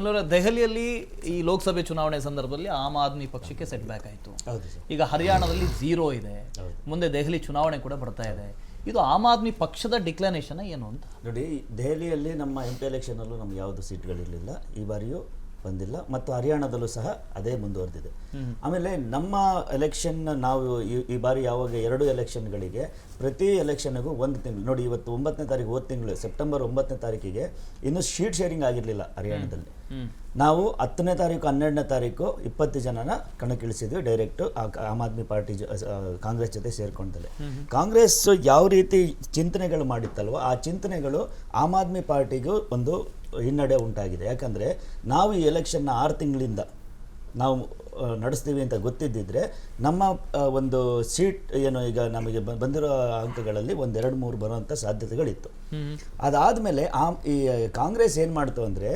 ಅನಿಲ್ ದೆಹಲಿಯಲ್ಲಿ ಈ ಲೋಕಸಭೆ ಚುನಾವಣೆ ಸಂದರ್ಭದಲ್ಲಿ ಆಮ್ ಆದ್ಮಿ ಪಕ್ಷಕ್ಕೆ ಸೆಟ್ ಬ್ಯಾಕ್ ಆಯಿತು. ಈಗ ಹರಿಯಾಣದಲ್ಲಿ 0 ಇದೆ, ಮುಂದೆ ದೆಹಲಿ ಚುನಾವಣೆ ಕೂಡ ಬರ್ತಾ ಇದೆ. ಇದು ಆಮ್ ಆದ್ಮಿ ಪಕ್ಷದ ಡಿಕ್ಲನೇಷನ್ ಏನು ಅಂತ ನೋಡಿ. ದೆಹಲಿಯಲ್ಲಿ ನಮ್ಮ MP ಎಲೆಕ್ಷನಲ್ಲೂ ನಮ್ಗೆ ಯಾವುದು ಸೀಟ್ಗಳಿರಲಿಲ್ಲ, ಈ ಬಾರಿಯೂ ಬಂದಿಲ್ಲ, ಮತ್ತು ಹರಿಯಾಣದಲ್ಲೂ ಸಹ ಅದೇ ಮುಂದುವರೆದಿದೆ. ಆಮೇಲೆ ನಮ್ಮ ಎಲೆಕ್ಷನ್ ನಾವು ಈ ಬಾರಿ ಯಾವಾಗ 2 ಎಲೆಕ್ಷನ್ಗಳಿಗೆ ಪ್ರತಿ ಎಲೆಕ್ಷನ್ಗೂ 1 ತಿಂಗಳು ನೋಡಿ, ಇವತ್ತು 9ನೇ ತಾರೀಕು, ಹೋದ ತಿಂಗಳು ಸೆಪ್ಟೆಂಬರ್ 9ನೇ ತಾರೀಕಿಗೆ ಇನ್ನೂ ಶೀಟ್ ಶೇರಿಂಗ್ ಆಗಿರಲಿಲ್ಲ ಹರಿಯಾಣದಲ್ಲಿ. ನಾವು 10ನೇ ತಾರೀಕು 12ನೇ ತಾರೀಕು 20 ಜನನ ಕಣಕ್ಕಿಳಿಸಿದ್ವಿ ಡೈರೆಕ್ಟು ಆಮ್ ಆದ್ಮಿ ಪಾರ್ಟಿ ಕಾಂಗ್ರೆಸ್ ಜೊತೆ ಸೇರ್ಕೊಂಡಲೆ. ಕಾಂಗ್ರೆಸ್ ಯಾವ ರೀತಿ ಚಿಂತನೆಗಳು ಮಾಡಿತ್ತಲ್ವ, ಆ ಚಿಂತನೆಗಳು ಆಮ್ ಆದ್ಮಿ ಪಾರ್ಟಿಗೂ ಒಂದು ಹಿನ್ನಡೆ ಉಂಟಾಗಿದೆ. ಯಾಕಂದರೆ ನಾವು ಈ ಎಲೆಕ್ಷನ್ನ 6 ತಿಂಗಳಿಂದ ನಾವು ನಡೆಸ್ತೀವಿ ಅಂತ ಗೊತ್ತಿದ್ದಿದ್ರೆ ನಮ್ಮ ಒಂದು ಸೀಟ್ ಏನು ಈಗ ನಮಗೆ ಬಂದಿರೋ ಅಂಕಗಳಲ್ಲಿ 1, 2, 3 ಬರುವಂಥ ಸಾಧ್ಯತೆಗಳಿತ್ತು. ಅದಾದಮೇಲೆ ಈ ಕಾಂಗ್ರೆಸ್ ಏನು ಮಾಡ್ತು ಅಂದರೆ,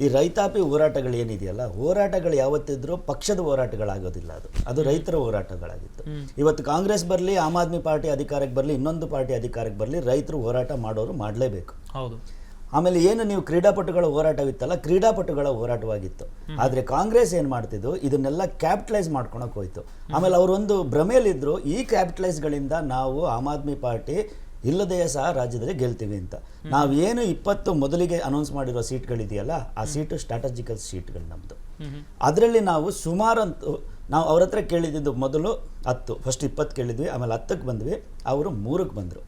ಈ ರೈತಾಪಿ ಹೋರಾಟಗಳು ಏನಿದೆಯಲ್ಲ, ಹೋರಾಟಗಳು ಯಾವತ್ತಿದ್ರೂ ಪಕ್ಷದ ಹೋರಾಟಗಳಾಗೋದಿಲ್ಲ, ಅದು ರೈತರ ಹೋರಾಟಗಳಾಗಿತ್ತು. ಇವತ್ತು ಕಾಂಗ್ರೆಸ್ ಬರಲಿ, ಆಮ್ ಆದ್ಮಿ ಪಾರ್ಟಿ ಅಧಿಕಾರಕ್ಕೆ ಬರಲಿ, ಇನ್ನೊಂದು ಪಾರ್ಟಿ ಅಧಿಕಾರಕ್ಕೆ ಬರಲಿ, ರೈತರು ಹೋರಾಟ ಮಾಡೋರು ಮಾಡಲೇಬೇಕು. ಹೌದು. ಆಮೇಲೆ ಏನು ನೀವು ಕ್ರೀಡಾಪಟುಗಳ ಹೋರಾಟವಿತ್ತಲ್ಲ, ಕ್ರೀಡಾಪಟುಗಳ ಹೋರಾಟವಾಗಿತ್ತು. ಆದರೆ ಕಾಂಗ್ರೆಸ್ ಏನು ಮಾಡ್ತಿದ್ದು, ಇದನ್ನೆಲ್ಲ ಕ್ಯಾಪಿಟಲೈಸ್ ಮಾಡ್ಕೊಳಕ್ಕೆ ಹೋಯ್ತು. ಆಮೇಲೆ ಅವರೊಂದು ಭ್ರಮೆಯಲ್ಲಿದ್ದರು, ಈ ಕ್ಯಾಪಿಟಲೈಸ್ಗಳಿಂದ ನಾವು ಆಮ್ ಆದ್ಮಿ ಪಾರ್ಟಿ ಇಲ್ಲದೆಯೇ ಸಹ ರಾಜ್ಯದಲ್ಲಿ ಗೆಲ್ತೀವಿ ಅಂತ. ನಾವೇನು 20 ಮೊದಲಿಗೆ ಅನೌನ್ಸ್ ಮಾಡಿರೋ ಸೀಟ್ಗಳಿದೆಯಲ್ಲ, ಆ ಸೀಟು ಸ್ಟ್ರಾಟಜಿಕಲ್ ಸೀಟ್ಗಳು ನಮ್ಮದು. ಅದರಲ್ಲಿ ನಾವು ಸುಮಾರಂತೂ ನಾವು ಅವ್ರ ಹತ್ರ ಕೇಳಿದ್ದು ಮೊದಲು 10, ಫಸ್ಟ್ 20 ಕೇಳಿದ್ವಿ, ಆಮೇಲೆ 10ಕ್ಕೆ ಬಂದ್ವಿ, ಅವರು 3ಕ್ಕೆ ಬಂದರು.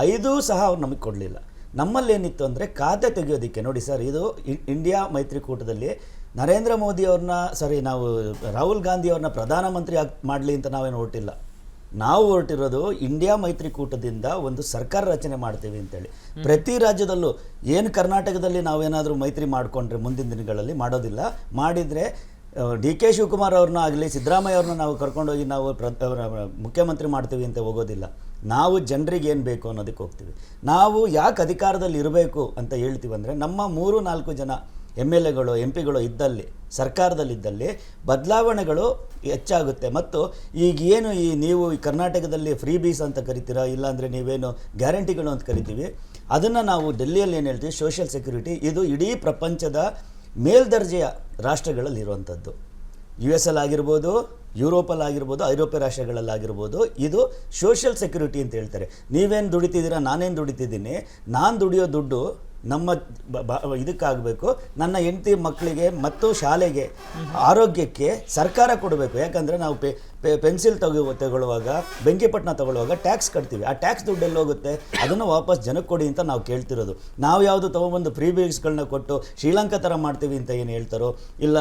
5 ಸಹ ಅವ್ರು ನಮಗೆ ಕೊಡಲಿಲ್ಲ. ನಮ್ಮಲ್ಲಿ ಏನಿತ್ತು ಅಂದರೆ ಖಾತೆ ತೆಗೆಯೋದಕ್ಕೆ ನೋಡಿ ಸರ್, ಇದು ಇಂಡಿಯಾ ಮೈತ್ರಿಕೂಟದಲ್ಲಿ ನರೇಂದ್ರ ಮೋದಿ ಅವ್ರನ್ನ ನಾವು ರಾಹುಲ್ ಗಾಂಧಿ ಅವ್ರನ್ನ ಪ್ರಧಾನಮಂತ್ರಿ ಮಾಡಲಿ ಅಂತ ನಾವೇನು ಹೊರಟಿಲ್ಲ. ನಾವು ಹೊರಟಿರೋದು ಇಂಡಿಯಾ ಮೈತ್ರಿಕೂಟದಿಂದ ಒಂದು ಸರ್ಕಾರ ರಚನೆ ಮಾಡ್ತೀವಿ ಅಂತೇಳಿ. ಪ್ರತಿ ರಾಜ್ಯದಲ್ಲೂ ಏನು ಕರ್ನಾಟಕದಲ್ಲಿ ನಾವೇನಾದರೂ ಮೈತ್ರಿ ಮಾಡಿಕೊಂಡ್ರೆ ಮುಂದಿನ ದಿನಗಳಲ್ಲಿ ಮಾಡೋದಿಲ್ಲ, ಮಾಡಿದರೆ DK ಶಿವಕುಮಾರ್ ಅವ್ರನ್ನ ಆಗಲಿ, ಸಿದ್ದರಾಮಯ್ಯ ಅವ್ರನ್ನ ನಾವು ಕರ್ಕೊಂಡೋಗಿ ನಾವು ಮುಖ್ಯಮಂತ್ರಿ ಮಾಡ್ತೀವಿ ಅಂತ ಹೋಗೋದಿಲ್ಲ. ನಾವು ಜನರಿಗೆ ಏನು ಬೇಕು ಅನ್ನೋದಕ್ಕೆ ಹೋಗ್ತೀವಿ. ನಾವು ಯಾಕೆ ಅಧಿಕಾರದಲ್ಲಿ ಇರಬೇಕು ಅಂತ ಹೇಳ್ತೀವಂದರೆ, ನಮ್ಮ 3-4 ಜನ MLAಗಳು MP ಗಳು ಇದ್ದಲ್ಲಿ, ಸರ್ಕಾರದಲ್ಲಿದ್ದಲ್ಲಿ ಬದಲಾವಣೆಗಳು ಹೆಚ್ಚಾಗುತ್ತೆ. ಮತ್ತು ಈಗೇನು ನೀವು ಈ ಕರ್ನಾಟಕದಲ್ಲಿ ಫ್ರೀ ಬೀಸ್ ಅಂತ ಕರಿತೀರಾ, ಇಲ್ಲಾಂದರೆ ನೀವೇನು ಗ್ಯಾರಂಟಿಗಳು ಅಂತ ಕರಿತೀವಿ, ಅದನ್ನು ನಾವು ಡೆಲ್ಲಿಯಲ್ಲಿ ಏನು ಹೇಳ್ತೀವಿ, ಸೋಷಿಯಲ್ ಸೆಕ್ಯೂರಿಟಿ. ಇದು ಇಡೀ ಪ್ರಪಂಚದ ಮೇಲ್ದರ್ಜೆಯ ರಾಷ್ಟ್ರಗಳಲ್ಲಿರುವಂಥದ್ದು. US ಆಗಿರ್ಬೋದು, ಯುರೋಪಲ್ಲಾಗಿರ್ಬೋದು, ಐರೋಪ್ಯ ರಾಷ್ಟ್ರಗಳಲ್ಲಾಗಿರ್ಬೋದು, ಇದು ಸೋಷಿಯಲ್ ಸೆಕ್ಯೂರಿಟಿ ಅಂತ ಹೇಳ್ತಾರೆ. ನೀವೇನು ದುಡಿತಿದ್ದೀರಾ, ನಾನೇನು ದುಡಿತಿದ್ದೀನಿ, ನಾನು ದುಡಿಯೋ ದುಡ್ಡು ನಮ್ಮ ಇದಕ್ಕಾಗಬೇಕು, ನನ್ನ ಹೆಂಡತಿ ಮಕ್ಕಳಿಗೆ ಮತ್ತು ಶಾಲೆಗೆ, ಆರೋಗ್ಯಕ್ಕೆ ಸರ್ಕಾರ ಕೊಡಬೇಕು. ಯಾಕಂದರೆ ನಾವು ಪೆನ್ಸಿಲ್ ತಗೊಳ್ಳುವಾಗ, ಬೆಂಕಿಪಟ್ಟಣ ತಗೊಳ್ಳುವಾಗ ಟ್ಯಾಕ್ಸ್ ಕಟ್ತೀವಿ. ಆ ಟ್ಯಾಕ್ಸ್ ದುಡ್ಡೆಲ್ಲಿ ಹೋಗುತ್ತೆ, ಅದನ್ನು ವಾಪಸ್ ಜನಕ್ಕೆ ಕೊಡಿ ಅಂತ ನಾವು ಕೇಳ್ತಿರೋದು. ನಾವು ಯಾವುದು ತೊಗೊಬಂದು ಫ್ರೀ ಬೀಸ್ಗಳನ್ನ ಕೊಟ್ಟು ಶ್ರೀಲಂಕಾ ಥರ ಮಾಡ್ತೀವಿ ಅಂತ ಏನು ಹೇಳ್ತಾರೋ, ಇಲ್ಲ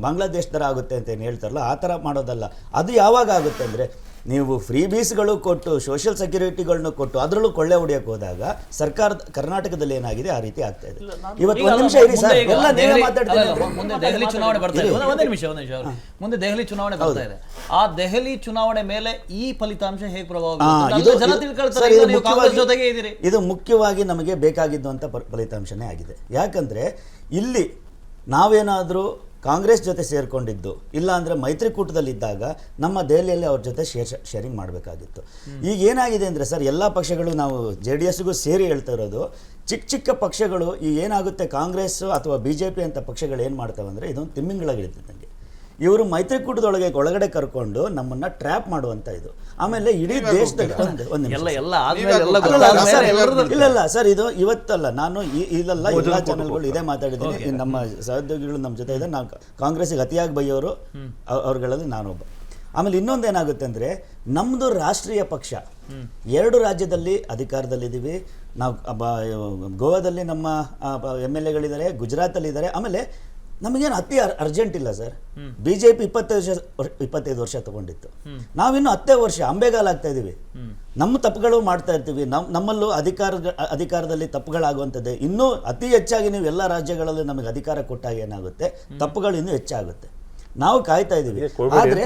ಬಾಂಗ್ಲಾದೇಶ್ ಥರ ಆಗುತ್ತೆ ಅಂತ ಏನು ಹೇಳ್ತಾರಲ್ಲ, ಆ ಥರ ಮಾಡೋದಲ್ಲ. ಅದು ಯಾವಾಗ ಆಗುತ್ತೆ ಅಂದರೆ, ನೀವು ಫ್ರೀ ಬೀಸ್ಗಳು ಕೊಟ್ಟು, ಸೋಷಿಯಲ್ ಸೆಕ್ಯೂರಿಟಿಗಳನ್ನ ಕೊಟ್ಟು, ಅದರಲ್ಲೂ ಕೊಳ್ಳೆ ಹೊಡೆಯೋಕೆ ಹೋದಾಗ ಕರ್ನಾಟಕದಲ್ಲಿ ಏನಾಗಿದೆ ಆ ರೀತಿ ಆಗ್ತಾ ಇದೆ. ಇವತ್ತು ಒಂದು ನಿಮಿಷ ಇರಿ ಸರ್, ಎಲ್ಲ ನೀವೇ ಮಾತಾಡ್ತೀರಿ. ಮುಂದೆ ದೆಹಲಿ ಚುನಾವಣೆ ಬರ್ತಾ ಇದೆ. ಒಂದೇ ನಿಮಿಷ ಮುಂದೆ ದೆಹಲಿ ಚುನಾವಣೆ ಬರ್ತಾ ಇದೆ. ಆ ದೆಹಲಿ ಚುನಾವಣೆ ಮೇಲೆ ಈ ಫಲಿತಾಂಶ ಹೇಗೆ ಪ್ರಭಾವ ಬೀರುತ್ತೆ? ಇದು ಮುಖ್ಯವಾಗಿ ನಮಗೆ ಬೇಕಾಗಿದ್ದಂಥ ಫಲಿತಾಂಶನೇ ಆಗಿದೆ. ಯಾಕಂದ್ರೆ ಇಲ್ಲಿ ನಾವೇನಾದರೂ ಕಾಂಗ್ರೆಸ್ ಜೊತೆ ಸೇರ್ಕೊಂಡಿದ್ದು, ಇಲ್ಲ ಅಂದರೆ ಮೈತ್ರಿಕೂಟದಲ್ಲಿದ್ದಾಗ ನಮ್ಮ ದೆಹಲಿಯಲ್ಲಿ ಅವ್ರ ಜೊತೆ ಶೇರಿಂಗ್ ಮಾಡಬೇಕಾಗಿತ್ತು. ಈಗ ಏನಾಗಿದೆ ಅಂದರೆ ಸರ್, ಎಲ್ಲ ಪಕ್ಷಗಳು ನಾವು JDSಗೂ ಸೇರಿ ಹೇಳ್ತಾ ಇರೋದು, ಚಿಕ್ಕ ಪಕ್ಷಗಳು ಈ ಏನಾಗುತ್ತೆ, ಕಾಂಗ್ರೆಸ್ ಅಥವಾ BJP ಅಂತ ಪಕ್ಷಗಳು ಏನು ಮಾಡ್ತಾವೆ ಅಂದರೆ, ಇದೊಂದು ತಿಮ್ಮಿಂಗಳಾಗಿರುತ್ತೆ ನನಗೆ. ಇವರು ಮೈತ್ರಿಕೂಟದೊಳಗೆ ಒಳಗಡೆ ಕರ್ಕೊಂಡು ನಮ್ಮನ್ನ ಟ್ರ್ಯಾಪ್ ಮಾಡುವಂತ ಇದು. ಆಮೇಲೆ ಇಡೀ ದೇಶದಲ್ಲಿ ಇಲ್ಲ ಸರ್, ಇದು ಇವತ್ತಲ್ಲ, ನಾನು ಇಲ್ಲೆಲ್ಲ ಎಲ್ಲ ಚಾನೆಲ್ಗಳು ಇದೇ ಮಾತಾಡಿದ್ದೀನಿ. ನಮ್ಮ ಸಹೋದ್ಯೋಗಿಗಳು ನಮ್ಮ ಜೊತೆ ಇದೆ. ನಾವು ಕಾಂಗ್ರೆಸ್ಸಿಗೆ ಅತಿಯಾಗಿ ಬೈಯೋರು ಅವ್ರುಗಳಲ್ಲಿ ನಾನೊಬ್ಬ. ಆಮೇಲೆ ಇನ್ನೊಂದೇನಾಗುತ್ತೆ ಅಂದರೆ, ನಮ್ಮದು ರಾಷ್ಟ್ರೀಯ ಪಕ್ಷ 2 ರಾಜ್ಯದಲ್ಲಿ ಅಧಿಕಾರದಲ್ಲಿದ್ದೀವಿ ನಾವು. ಗೋವಾದಲ್ಲಿ ನಮ್ಮ MLAಗಳಿದ್ದಾರೆ, ಗುಜರಾತಲ್ಲಿದ್ದಾರೆ. ಆಮೇಲೆ ನಮಗೇನು ಅತಿ ಅರ್ಜೆಂಟ್ ಇಲ್ಲ ಸರ್. BJP 25 ವರ್ಷ ತಗೊಂಡಿತ್ತು, ನಾವಿನ್ನು 10 ವರ್ಷ ಅಂಬೆಗಾಲ್ ಆಗ್ತಾ ಇದೀವಿ. ನಮ್ಮ ತಪ್ಪುಗಳು ಮಾಡ್ತಾ ಇರ್ತೀವಿ. ನಮ್ಮಲ್ಲೂ ಅಧಿಕಾರದಲ್ಲಿ ತಪ್ಪುಗಳಾಗುವಂಥದ್ದೇ. ಇನ್ನೂ ಅತಿ ಹೆಚ್ಚಾಗಿ ನೀವು ಎಲ್ಲ ರಾಜ್ಯಗಳಲ್ಲಿ ನಮಗೆ ಅಧಿಕಾರ ಕೊಟ್ಟಾಗ ಏನಾಗುತ್ತೆ, ತಪ್ಪುಗಳು ಇನ್ನೂ ಹೆಚ್ಚಾಗುತ್ತೆ. ನಾವು ಕಾಯ್ತಾ ಇದೀವಿ. ಆದ್ರೆ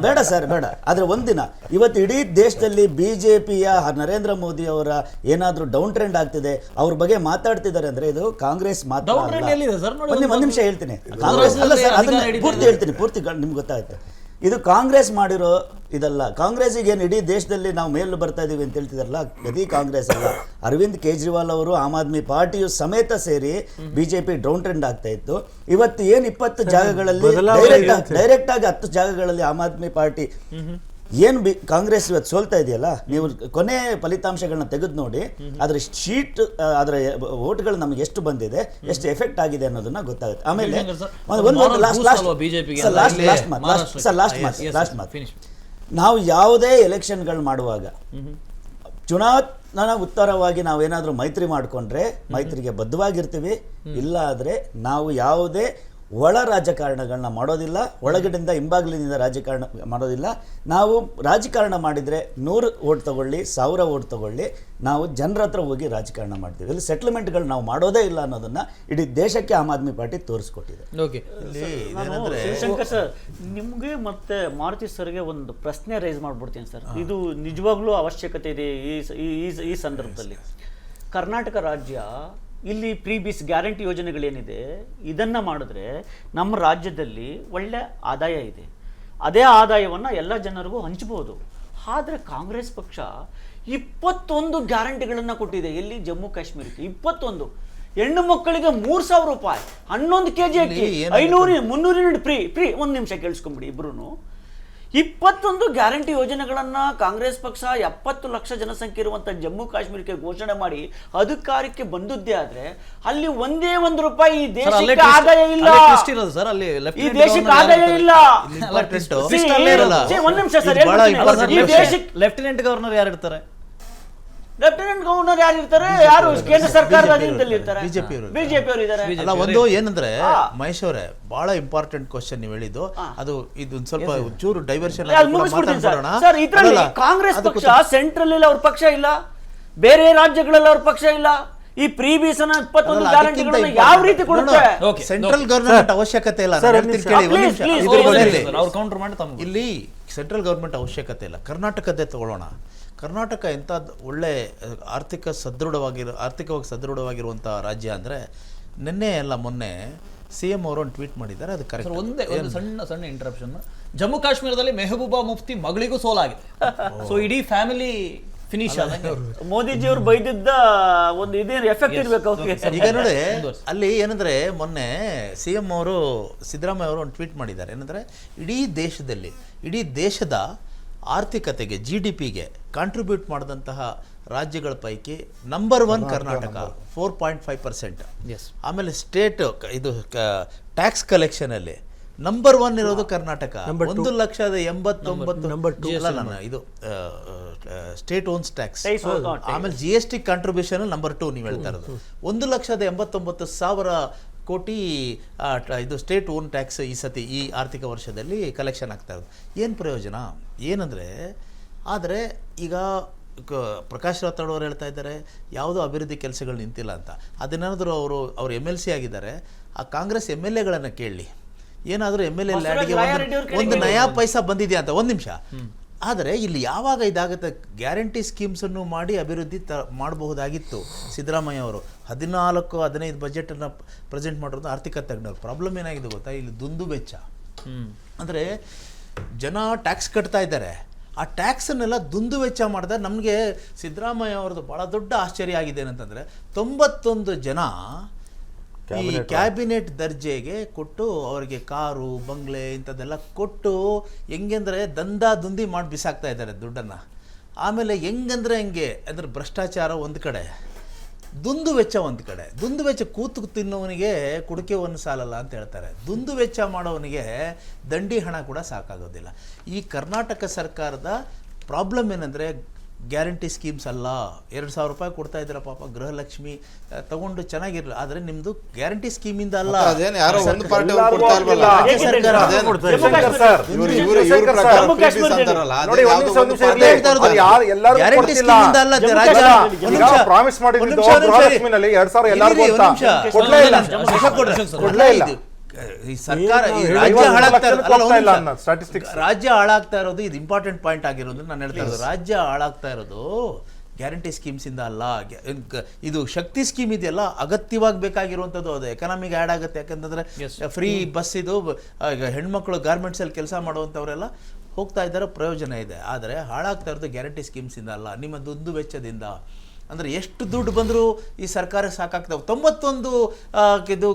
ಬೇಡ ಸರ್, ಬೇಡ. ಆದ್ರೆ ಒಂದಿನ ಇವತ್ತು ಇಡೀ ದೇಶದಲ್ಲಿ BJPಯ ನರೇಂದ್ರ ಮೋದಿ ಅವರ ಏನಾದ್ರೂ ಡೌನ್ ಟ್ರೆಂಡ್ ಆಗ್ತಿದೆ, ಅವ್ರ ಬಗ್ಗೆ ಮಾತಾಡ್ತಿದ್ದಾರೆ ಅಂದ್ರೆ ಇದು ಕಾಂಗ್ರೆಸ್ ಮಾತ್ರ. ಒಂದ್ ನಿಮಿಷ ಹೇಳ್ತೀನಿ, ಕಾಂಗ್ರೆಸ್ ಅಲ್ಲ ಸರ್, ಅದನ್ನ ಪೂರ್ತಿ ಹೇಳ್ತೀನಿ, ಪೂರ್ತಿ ನಿಮ್ಗೆ ಗೊತ್ತಾಗುತ್ತೆ. ಇದು ಕಾಂಗ್ರೆಸ್ ಮಾಡಿರೋ ಇದಲ್ಲ. ಕಾಂಗ್ರೆಸ್ಸಿಗೆ ಏನು ಇಡೀ ದೇಶದಲ್ಲಿ ನಾವು ಮೇಲು ಬರ್ತಾ ಇದೀವಿ ಅಂತ ಹೇಳ್ತಿದಾರಲ್ಲ, ಗದಿ ಕಾಂಗ್ರೆಸ್ ಅಲ್ಲ. ಅರವಿಂದ್ ಕೇಜ್ರಿವಾಲ್ ಅವರು ಆಮ್ ಆದ್ಮಿ ಪಾರ್ಟಿಯು ಸಮೇತ ಸೇರಿ ಬಿಜೆಪಿ ಡೌನ್ ಟ್ರೆಂಡ್ ಆಗ್ತಾ ಇತ್ತು. ಇವತ್ತು ಏನು 20 ಜಾಗಗಳಲ್ಲಿ ಡೈರೆಕ್ಟ್ ಆಗಿ 10 ಜಾಗಗಳಲ್ಲಿ ಆಮ್ ಆದ್ಮಿ ಪಾರ್ಟಿ ಏನು ಕಾಂಗ್ರೆಸ್ ಇವತ್ತು ಸೋಲ್ತಾ ಇದೆಯಲ್ಲ, ನೀವು ಕೊನೆ ಫಲಿತಾಂಶಗಳನ್ನ ತೆಗೆದು ನೋಡಿ, ಅದರ ಶೀಟ್ ಅದರ ವೋಟ್ಗಳು ನಮಗೆ ಎಷ್ಟು ಬಂದಿದೆ, ಎಷ್ಟು ಎಫೆಕ್ಟ್ ಆಗಿದೆ ಅನ್ನೋದನ್ನ ಗೊತ್ತಾಗುತ್ತೆ. ಆಮೇಲೆ ಲಾಸ್ಟ್ ಮಾತು, ನಾವು ಯಾವುದೇ ಎಲೆಕ್ಷನ್ಗಳು ಮಾಡುವಾಗ ಚುನಾವಣಾ ಉತ್ತರವಾಗಿ ನಾವೇನಾದರೂ ಮೈತ್ರಿ ಮಾಡಿಕೊಂಡ್ರೆ ಮೈತ್ರಿಗೆ ಬದ್ಧವಾಗಿರ್ತೀವಿ. ಇಲ್ಲ ಆದರೆ ನಾವು ಯಾವುದೇ ಒಳ ರಾಜಕಾರಣಗಳನ್ನ ಮಾಡೋದಿಲ್ಲ, ಒಳಗಡೆಯಿಂದ ಹಿಂಬಾಗಿಲಿನಿಂದ ರಾಜಕಾರಣ ಮಾಡೋದಿಲ್ಲ. ನಾವು ರಾಜಕಾರಣ ಮಾಡಿದರೆ 100 ವೋಟ್ ತಗೊಳ್ಳಿ, 1000 ವೋಟ್ ತಗೊಳ್ಳಿ, ನಾವು ಜನರ ಹತ್ರ ಹೋಗಿ ರಾಜಕಾರಣ ಮಾಡ್ತೀವಿ. ಇಲ್ಲಿ ಸೆಟ್ಲ್ಮೆಂಟ್ಗಳು ನಾವು ಮಾಡೋದೇ ಇಲ್ಲ ಅನ್ನೋದನ್ನ ಇಡೀ ದೇಶಕ್ಕೆ ಆಮ್ ಆದ್ಮಿ ಪಾರ್ಟಿ ತೋರಿಸ್ಕೊಟ್ಟಿದೆ. ಶಿವಶಂಕರ್ ಸರ್, ನಿಮಗೆ ಮತ್ತೆ ಮಾರುತಿ ಸರ್ಗೆ ಒಂದು ಪ್ರಶ್ನೆ ರೈಸ್ ಮಾಡ್ಬಿಡ್ತೀನಿ ಸರ್. ಇದು ನಿಜವಾಗ್ಲೂ ಅವಶ್ಯಕತೆ ಇದೆ ಈ ಸಂದರ್ಭದಲ್ಲಿ. ಕರ್ನಾಟಕ ರಾಜ್ಯ ಇಲ್ಲಿ ಪ್ರೀಬಿಸ್ ಗ್ಯಾರಂಟಿ ಯೋಜನೆಗಳೇನಿದೆ ಇದನ್ನು ಮಾಡಿದ್ರೆ ನಮ್ಮ ರಾಜ್ಯದಲ್ಲಿ ಒಳ್ಳೆ ಆದಾಯ ಇದೆ. ಅದೇ ಆದಾಯವನ್ನು ಎಲ್ಲ ಜನರಿಗೂ ಹಂಚ್ಬೋದು. ಆದರೆ ಕಾಂಗ್ರೆಸ್ ಪಕ್ಷ 21 ಗ್ಯಾರಂಟಿಗಳನ್ನು ಕೊಟ್ಟಿದೆ. ಎಲ್ಲಿ? ಜಮ್ಮು ಕಾಶ್ಮೀರಕ್ಕೆ 21. ಹೆಣ್ಣು ಮಕ್ಕಳಿಗೆ 3,000 ರೂಪಾಯಿ, 11 kg ಅಕ್ಕಿ, 500 300 ಯೂನಿಟ್ ಫ್ರೀ. ಒಂದು ನಿಮಿಷ ಕೇಳಿಸ್ಕೊಂಬಿಡಿ ಇಬ್ರು. 21 ಗ್ಯಾರಂಟಿ ಯೋಜನೆಗಳನ್ನ ಕಾಂಗ್ರೆಸ್ ಪಕ್ಷ 70 ಲಕ್ಷ ಜನಸಂಖ್ಯೆ ಇರುವಂತ ಜಮ್ಮು ಕಾಶ್ಮೀರಕ್ಕೆ ಘೋಷಣೆ ಮಾಡಿ ಅಧಿಕಾರಕ್ಕೆ ಬಂದದ್ದೇ ಆದ್ರೆ ಅಲ್ಲಿ ಒಂದೇ ₹1 ಈ ದೇಶಕ್ಕೆ ಆದಾಯ ಇಲ್ಲ. ಈ ದೇಶಕ್ಕೆ ಆದಾಯ ಇಲ್ಲ. ಒಂದ್ ನಿಮಿಷ ಸರ್, ಈ ದೇಶಕ್ಕೆ ಲೆಫ್ಟಿನೆಂಟ್ ಗವರ್ನರ್ ಯಾರು ಇರ್ತಾರೆ? ಲೆಫ್ಟಿನೆಂಟ್ ಗವರ್ನರ್ ಯಾರು ಇರ್ತಾರೆ? ಯಾರು ಕೇಂದ್ರ ಸರ್ಕಾರದ ಅಧೀನದಲ್ಲಿ ಇರ್ತಾರೆ? ಬಿಜೆಪಿ ಅವರು ಇದ್ದಾರೆ. ಅಲ್ಲ, ಒಂದು ಏನಂದ್ರೆ ಮಹೇಶ್ ಅವರೇ, ಬಹಳ ಇಂಪಾರ್ಟೆಂಟ್ ಕ್ವಶನ್ ನೀವು ಹೇಳಿದ್ದು. ಅದು ಇದೊಂದು ಸ್ವಲ್ಪ ಚೂರು ಡೈವರ್ಷನ್ ಸರ್. ಇದರಲ್ಲಿ ಕಾಂಗ್ರೆಸ್ ಪಕ್ಷ ಸೆಂಟ್ರಲ್ ಅವ್ರ ಪಕ್ಷ ಇಲ್ಲ, ಬೇರೆ ರಾಜ್ಯಗಳಲ್ಲಿ ಅವ್ರ ಪಕ್ಷ ಇಲ್ಲ. ಈ ಪ್ರೀವಿಯಸ್ನ 21 ಗ್ಯಾರಂಟಿಗಳನ್ನು ಯಾವ ರೀತಿ ಕೊಡುತ್ತೆ? ಸೆಂಟ್ರಲ್ ಗವರ್ನಮೆಂಟ್ ಅವಶ್ಯಕತೆ ಇಲ್ಲ. ಇಲ್ಲಿ ಸೆಂಟ್ರಲ್ ಗವರ್ಮೆಂಟ್ ಅವಶ್ಯಕತೆ ಇಲ್ಲ. ಕರ್ನಾಟಕದೇ ತಗೊಳ್ಳೋಣ. ಕರ್ನಾಟಕ ಎಂಥ ಒಳ್ಳೆ ಆರ್ಥಿಕವಾಗಿ ಸದೃಢವಾಗಿರುವಂಥ ರಾಜ್ಯ ಅಂದರೆ, ನಿನ್ನೆ ಅಲ್ಲ ಮೊನ್ನೆ CM ಅವರು ಒಂದು ಟ್ವೀಟ್ ಮಾಡಿದ್ದಾರೆ. ಅದು ಕರೆಕ್ಟ್. ಒಂದೇ ಒಂದು ಸಣ್ಣ ಇಂಟರಪ್ಷನ್. ಜಮ್ಮು ಕಾಶ್ಮೀರದಲ್ಲಿ ಮೆಹಬೂಬಾ ಮುಫ್ತಿ ಮಗಳಿಗೂ ಸೋಲಾಗಿದೆ. ಸೊ ಇಡೀ ಫ್ಯಾಮಿಲಿ ಫಿನಿಶ್ ಆದಂಗೆ. ಮೋದಿಜಿ ಅವರು ಬೈದಿದ್ದ ಒಂದು ಇದೇನು ಎಫೆಕ್ಟ್ ಇರಬೇಕು ಅವ್ರಿಗೆ. ಈಗ ನೋಡಿ, ಅಲ್ಲಿ ಏನಂದ್ರೆ ಮೊನ್ನೆ CM ಅವರು ಸಿದ್ದರಾಮಯ್ಯ ಅವರು ಒಂದು ಟ್ವೀಟ್ ಮಾಡಿದ್ದಾರೆ. ಏನಂದ್ರೆ, ಇಡೀ ದೇಶದ ಆರ್ಥಿಕತೆಗೆ GDPಗೆ ಕಾಂಟ್ರಿಬ್ಯೂಟ್ ಮಾಡಿದಂತಹ ರಾಜ್ಯಗಳ ಪೈಕಿ ನಂಬರ್ 1 ಕರ್ನಾಟಕ 4.5%. ಆಮೇಲೆ ಸ್ಟೇಟ್ ಇದು ಟ್ಯಾಕ್ಸ್ ಕಲೆಕ್ಷನಲ್ಲಿ ನಂಬರ್ 1 ಇರೋದು ಕರ್ನಾಟಕ. 1,89,000 ಇದು ಸ್ಟೇಟ್ ಓನ್ಸ್ ಟ್ಯಾಕ್ಸ್. ಆಮೇಲೆ GST ಕಾಂಟ್ರಿಬ್ಯೂಷನ್ ನಂಬರ್ 2 ನೀವು ಹೇಳ್ತಾ ಇರೋದು. 1,89,000 ಕೋಟಿ ಇದು ಸ್ಟೇಟ್ ಓನ್ ಟ್ಯಾಕ್ಸ್ ಈ ಆರ್ಥಿಕ ವರ್ಷದಲ್ಲಿ ಕಲೆಕ್ಷನ್ ಆಗ್ತಾ ಇರೋದು. ಏನು ಪ್ರಯೋಜನ? ಏನಂದರೆ, ಆದರೆ ಈಗ ಪ್ರಕಾಶ್ ರಾಥೋಡ್ ಅವರು ಹೇಳ್ತಾ ಇದ್ದಾರೆ ಯಾವುದೋ ಅಭಿವೃದ್ಧಿ ಕೆಲಸಗಳು ನಿಂತಿಲ್ಲ ಅಂತ. ಅದನ್ನೇನಾದರೂ ಅವರು MLC ಆಗಿದ್ದಾರೆ, ಆ ಕಾಂಗ್ರೆಸ್ MLAಗಳನ್ನು ಕೇಳಲಿ, ಏನಾದರೂ MLA ಲ್ಯಾಂಡ್ಗೆ ಒಂದು ನಯಾ ಪೈಸಾ ಬಂದಿದೆಯಾ ಅಂತ. ಒಂದು ನಿಮಿಷ. ಆದರೆ ಇಲ್ಲಿ ಯಾವಾಗ ಇದಾಗುತ್ತೆ, ಗ್ಯಾರಂಟಿ ಸ್ಕೀಮ್ಸನ್ನು ಮಾಡಿ ಅಭಿವೃದ್ಧಿ ಮಾಡಬಹುದಾಗಿತ್ತು. ಸಿದ್ದರಾಮಯ್ಯ ಅವರು 14-15 ಬಜೆಟನ್ನು ಪ್ರೆಸೆಂಟ್ ಮಾಡೋದು ಆರ್ಥಿಕ ತಜ್ಞರು. ಪ್ರಾಬ್ಲಮ್ ಏನಾಗಿದೆ ಗೊತ್ತಾ? ಇಲ್ಲಿ ದುಂದು ವೆಚ್ಚ. ಅಂದರೆ ಜನ ಟ್ಯಾಕ್ಸ್ ಕಟ್ತಾ ಇದ್ದಾರೆ, ಆ ಟ್ಯಾಕ್ಸನ್ನೆಲ್ಲ ದುಂದು ವೆಚ್ಚ ಮಾಡಿದ್ರೆ ನಮಗೆ ಸಿದ್ದರಾಮಯ್ಯ ಅವ್ರದ್ದು ಭಾಳ ದೊಡ್ಡ ಆಶ್ಚರ್ಯ ಆಗಿದೆ ಏನಂತಂದರೆ, 91 ಜನ ಈ ಕ್ಯಾಬಿನೆಟ್ ದರ್ಜೆಗೆ ಕೊಟ್ಟು ಅವರಿಗೆ ಕಾರು ಬಂಗ್ಲೆ ಇಂಥದ್ದೆಲ್ಲ ಕೊಟ್ಟು ಹೆಂಗೆಂದರೆ ದಂದಿ ಮಾಡಿ ಬಿಸಾಕ್ತಾ ಇದ್ದಾರೆ ದುಡ್ಡನ್ನು. ಆಮೇಲೆ ಹೆಂಗಂದ್ರೆ ಹೆಂಗೆ ಅಂದರೆ ಭ್ರಷ್ಟಾಚಾರ ಒಂದು ಕಡೆ, ದುಂದು ವೆಚ್ಚ ಒಂದು ಕಡೆ. ದುಂದು ವೆಚ್ಚ ಕೂತು ತಿನ್ನೋವನಿಗೆ ಕುಡಿಕೆವನ್ನು ಸಾಲಲ್ಲ ಅಂತ ಹೇಳ್ತಾರೆ. ದುಂದು ವೆಚ್ಚ ಮಾಡೋವನಿಗೆ ದಂಡಿ ಹಣ ಕೂಡ ಸಾಕಾಗೋದಿಲ್ಲ. ಈ ಕರ್ನಾಟಕ ಸರ್ಕಾರದ ಪ್ರಾಬ್ಲಮ್ ಏನಂದರೆ, ಗ್ಯಾರಂಟಿ ಸ್ಕೀಮ್ಸ್ ಅಲ್ಲ. 2,000 ರೂಪಾಯಿ ಕೊಡ್ತಾ ಇದ್ದೀರ ಪಾಪ, ಗೃಹಲಕ್ಷ್ಮಿ ತಗೊಂಡು ಚೆನ್ನಾಗಿರಲ್ಲ. ಆದರೆ ನಿಮ್ಮದು ಗ್ಯಾರಂಟಿ ಸ್ಕೀಮಿಂದ ಅಲ್ಲ. ಈ ಸರ್ಕಾರ ರಾಜ್ಯ ಹಾಳಾಗ್ತಾ ಇರೋದು ಇದು ಇಂಪಾರ್ಟೆಂಟ್ ಪಾಯಿಂಟ್ ಆಗಿರೋದು ನಾನು ಹೇಳ್ತಾ ಇರೋದು. ರಾಜ್ಯ ಹಾಳಾಗ್ತಾ ಇರೋದು ಗ್ಯಾರಂಟಿ ಸ್ಕೀಮ್ಸಿಂದ ಅಲ್ಲ. ಇದು ಶಕ್ತಿ ಸ್ಕೀಮ್ ಇದೆಯಲ್ಲ ಅಗತ್ಯವಾಗಿ ಬೇಕಾಗಿರುವಂಥದ್ದು, ಅದು ಎಕನಾಮಿಗೆ ಆ್ಯಡ್ ಆಗುತ್ತೆ. ಯಾಕಂತಂದರೆ ಫ್ರೀ ಬಸ್ ಇದು ಈಗ ಹೆಣ್ಮಕ್ಳು ಗಾರ್ಮೆಂಟ್ಸಲ್ಲಿ ಕೆಲಸ ಮಾಡುವಂಥವರೆಲ್ಲ ಹೋಗ್ತಾ ಇದ್ದಾರೆ, ಪ್ರಯೋಜನ ಇದೆ. ಆದರೆ ಹಾಳಾಗ್ತಾ ಇರೋದು ಗ್ಯಾರಂಟಿ ಸ್ಕೀಮ್ಸಿಂದ ಅಲ್ಲ, ನಿಮ್ಮ ದುಂದು ವೆಚ್ಚದಿಂದ. ಅಂದರೆ ಎಷ್ಟು ದುಡ್ಡು ಬಂದರೂ ಈ ಸರ್ಕಾರ ಸಾಕಾಗ್ತವೆ. 91 ಇದು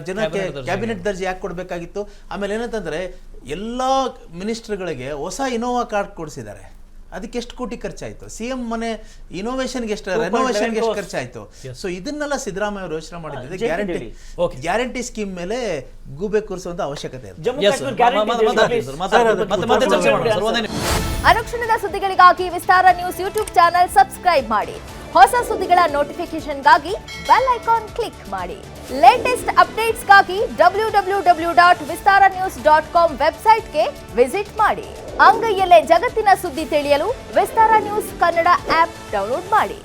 ಜನಕ್ಕೆ ಕ್ಯಾಬಿನೆಟ್ ದರ್ಜೆ ಯಾಕೆ ಕೊಡಬೇಕಾಗಿತ್ತು? ಆಮೇಲೆ ಏನಂತಂದರೆ ಎಲ್ಲ ಮಿನಿಸ್ಟರ್ಗಳಿಗೆ ಹೊಸ ಇನೋವಾ ಕಾರ್ಡ್ ಕೊಡಿಸಿದ್ದಾರೆ. ಅದಕ್ಕೆ ಎಷ್ಟು ಕೋಟಿ ಖರ್ಚಾಯಿತು? CM ಮನೆ ಇನೋವೇಷನ್ಗೆ ಎಷ್ಟು, ರೆನೋವೇಷನ್ಗೆ ಎಷ್ಟು ಖರ್ಚಾಯಿತು? ಸೊ ಇದನ್ನೆಲ್ಲ ಸಿದ್ದರಾಮಯ್ಯ ಅವರು ಯೋಚನೆ ಮಾಡಿದ್ರೆ ಗ್ಯಾರಂಟಿ ಸ್ಕೀಮ್ ಮೇಲೆ ಗೂಬೆ ಕೂರಿಸುವಂತ ಅವಶ್ಯಕತೆ ಇದೆ. ಅನುಕ್ಷಣದ ಸುದ್ದಿಗಳಿಗಾಗಿ ವಿಸ್ತಾರ ನ್ಯೂಸ್ ಯೂಟ್ಯೂಬ್ ಚಾನೆಲ್ ಸಬ್ಸ್ಕ್ರೈಬ್ ಮಾಡಿ. ಹೊಸ ಸುದ್ದಿಗಳ ನೋಟಿಫಿಕೇಶನ್ಗಾಗಿ ಬೆಲ್ ಐಕಾನ್ ಕ್ಲಿಕ್ ಮಾಡಿ. ಲೇಟೆಸ್ಟ್ ಅಪ್ಡೇಟ್ಸ್ಗಾಗಿ www.vistaranews.com ವೆಬ್ಸೈಟ್ಗೆ ವಿಸಿಟ್ ಮಾಡಿ. ಅಂಗೈಯಲ್ಲೇ ಜಗತ್ತಿನ ಸುದ್ದಿ ತಿಳಿಯಲು ವಿಸ್ತಾರ ನ್ಯೂಸ್ ಕನ್ನಡ ಆಪ್ ಡೌನ್ಲೋಡ್ ಮಾಡಿ.